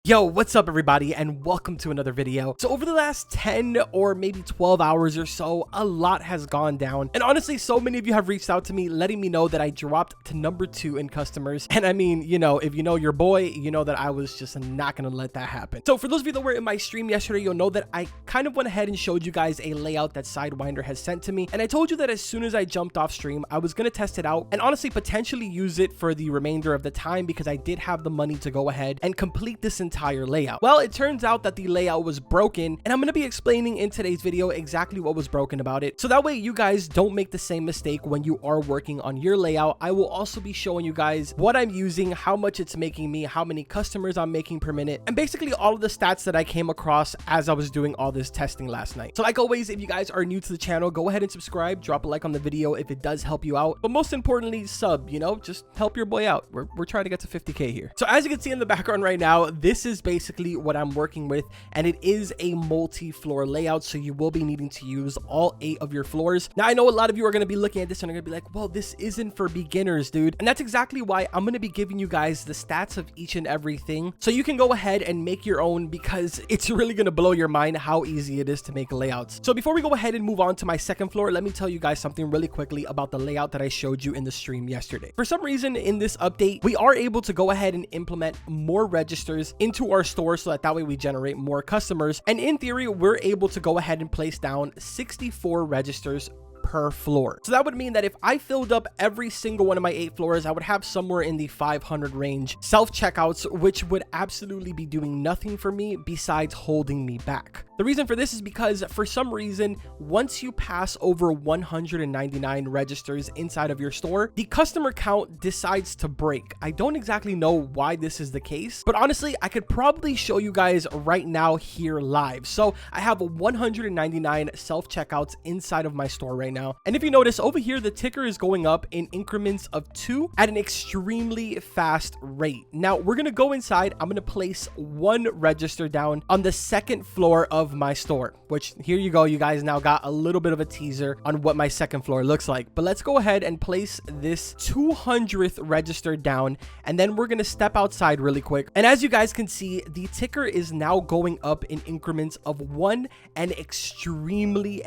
Yo, what's up everybody, and welcome to another video. So over the last 10 or maybe 12 hours or so, a lot has gone down. And honestly, so many of you have reached out to me letting me know that I dropped to number 2 in customers. And I mean, you know, if you know your boy, you know that I was just not gonna let that happen. So for those of you that were in my stream yesterday, you'll know that I kind of went ahead and showed you guys a layout that Sidewinder has sent to me. And I told you that as soon as I jumped off stream, I was gonna test it out and honestly potentially use it for the remainder of the time because I did have the money to go ahead and complete this entire layout. Well, it turns out that the layout was broken, and I'm going to be explaining in today's video exactly what was broken about it, so that way you guys don't make the same mistake when you are working on your layout. I will also be showing you guys what I'm using, how much it's making me, how many customers I'm making per minute, and basically all of the stats that I came across as I was doing all this testing last night. So like always, if you guys are new to the channel, go ahead and subscribe, drop a like on the video if it does help you out, but most importantly, sub, you know, just help your boy out. We're trying to get to 50k here. So as you can see in the background right now, this is basically what I'm working with, and it is a multi-floor layout, so you will be needing to use all 8 of your floors. Now I know a lot of you are going to be looking at this and are going to be like, well, this isn't for beginners, dude. And that's exactly why I'm going to be giving you guys the stats of each and everything, so you can go ahead and make your own, because it's really going to blow your mind how easy it is to make layouts. So before we go ahead and move on to my second floor, let me tell you guys something really quickly about the layout that I showed you in the stream yesterday. For some reason in this update, we are able to go ahead and implement more registers into our store, so that way we generate more customers, and in theory we're able to go ahead and place down 64 registers per floor. So that would mean that if I filled up every single one of my 8 floors, I would have somewhere in the 500 range self-checkouts, which would absolutely be doing nothing for me besides holding me back. The reason for this is because for some reason, once you pass over 199 registers inside of your store, the customer count decides to break. I don't exactly know why this is the case, but honestly, I could probably show you guys right now here live. So I have 199 self-checkouts inside of my store right now. And if you notice over here, the ticker is going up in increments of 2 at an extremely fast rate. Now we're going to go inside. I'm going to place 1 register down on the second floor of my store, which here you go. You guys now got a little bit of a teaser on what my second floor looks like, but let's go ahead and place this 200th register down, and then we're going to step outside really quick. And as you guys can see, the ticker is now going up in increments of 1 and extremely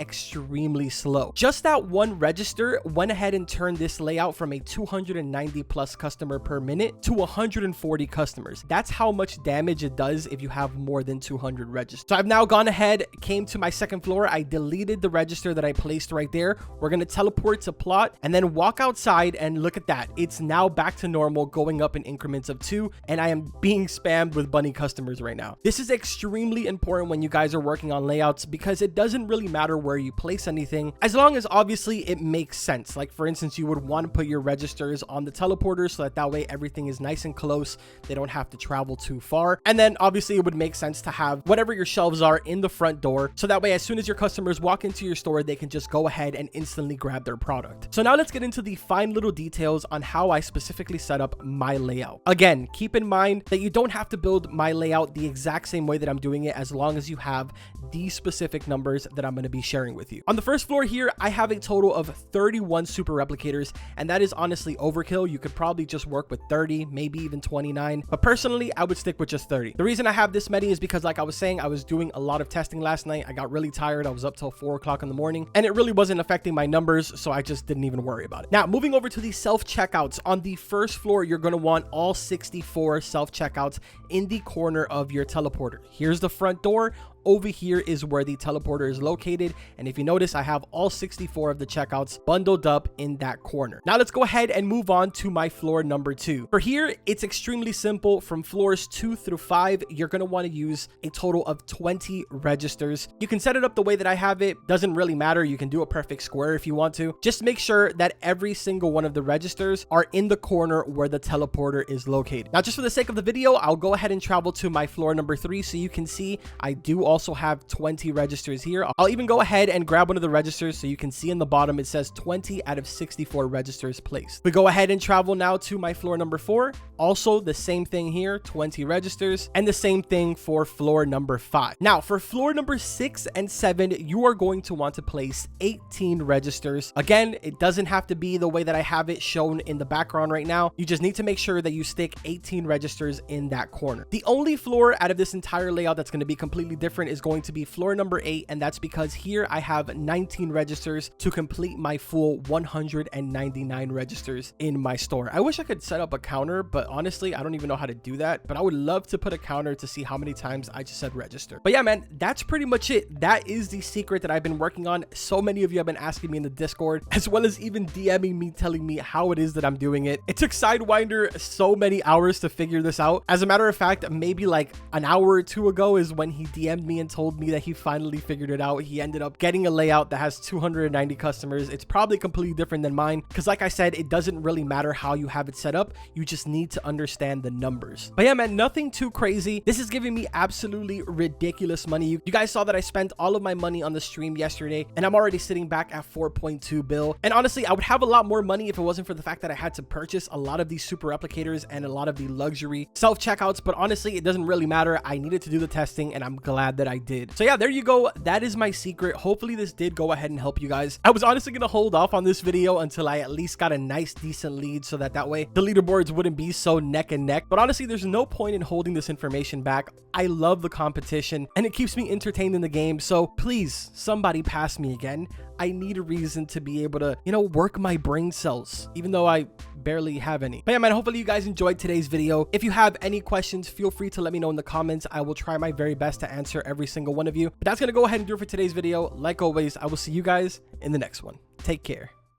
slow. Just that 1 register went ahead and turned this layout from a 290 plus customer per minute to 140 customers. That's how much damage it does if you have more than 200 registers. So I've now gone ahead, came to my second floor. I deleted the register that I placed right there. We're going to teleport to plot and then walk outside, and look at that. It's now back to normal, going up in increments of 2, and I am being spammed with bunny customers right now. This is extremely important when you guys are working on layouts, because it doesn't really matter where you place anything, as long as obviously it makes sense. Like for instance, you would want to put your registers on the teleporter so that way everything is nice and close. They don't have to travel too far. And then obviously it would make sense to have whatever your shelves are in the front door, so that way as soon as your customers walk into your store, they can just go ahead and instantly grab their product. So now let's get into the fine little details on how I specifically set up my layout. Again, keep in mind that you don't have to build my layout the exact same way that I'm doing it, as long as you have these specific numbers that I'm going to be sharing with you. On the first floor here, I have a total of 31 super replicators, and that is honestly overkill. You could probably just work with 30, maybe even 29, but personally I would stick with just 30. The reason I have this many is because, like I was saying, I was doing a lot of testing last night. I got really tired. I was up till 4 o'clock in the morning, and it really wasn't affecting my numbers, so I just didn't even worry about it. Now moving over to the self-checkouts, on the first floor you're going to want all 64 self-checkouts in the corner of your teleporter. Here's the front door. Over here is where the teleporter is located, and if you notice, I have all 64 of the checkouts bundled up in that corner. Now let's go ahead and move on to my floor number 2. For here, it's extremely simple. From floors 2 through 5, you're going to want to use a total of 20 registers. You can set it up the way that I have it. Doesn't really matter. You can do a perfect square if you want to. Just make sure that every single one of the registers are in the corner where the teleporter is located. Now, just for the sake of the video, I'll go ahead and travel to my floor number 3 so you can see I do also have 20 registers here. I'll even go ahead and grab one of the registers so you can see in the bottom it says 20 out of 64 registers placed. We go ahead and travel now to my floor number 4. Also the same thing here, 20 registers, and the same thing for floor number 5. Now for floor number 6 and 7, you are going to want to place 18 registers. Again, it doesn't have to be the way that I have it shown in the background right now. You just need to make sure that you stick 18 registers in that corner. The only floor out of this entire layout that's going to be completely different is going to be floor number 8, and that's because here I have 19 registers to complete my full 199 registers in my store. I wish I could set up a counter, but honestly, I don't even know how to do that, but I would love to put a counter to see how many times I just said register. But yeah, man, that's pretty much it. That is the secret that I've been working on. So many of you have been asking me in the Discord, as well as even DMing me telling me how it is that I'm doing it. It took Sidewinder so many hours to figure this out. As a matter of fact, maybe like an hour or two ago is when he DM'd me and told me that he finally figured it out. He ended up getting a layout that has 290 customers. It's probably completely different than mine because, like I said, it doesn't really matter how you have it set up. You just need to understand the numbers. But yeah, man, nothing too crazy. This is giving me absolutely ridiculous money. You guys saw that I spent all of my money on the stream yesterday, and I'm already sitting back at 4.2 bill. And honestly, I would have a lot more money if it wasn't for the fact that I had to purchase a lot of these super replicators and a lot of the luxury self-checkouts. But honestly, it doesn't really matter. I needed to do the testing, and I'm glad that I did. So yeah, there you go. That is my secret. Hopefully this did go ahead and help you guys. I was honestly gonna hold off on this video until I at least got a nice decent lead, so that way the leaderboards wouldn't be so neck and neck. But honestly, there's no point in holding this information back. I love the competition and it keeps me entertained in the game. So please, somebody pass me again. I need a reason to be able to, work my brain cells, even though I barely have any. But yeah, man, hopefully you guys enjoyed today's video. If you have any questions, feel free to let me know in the comments. I will try my very best to answer every single one of you. But that's gonna go ahead and do it for today's video. Like always, I will see you guys in the next one. Take care.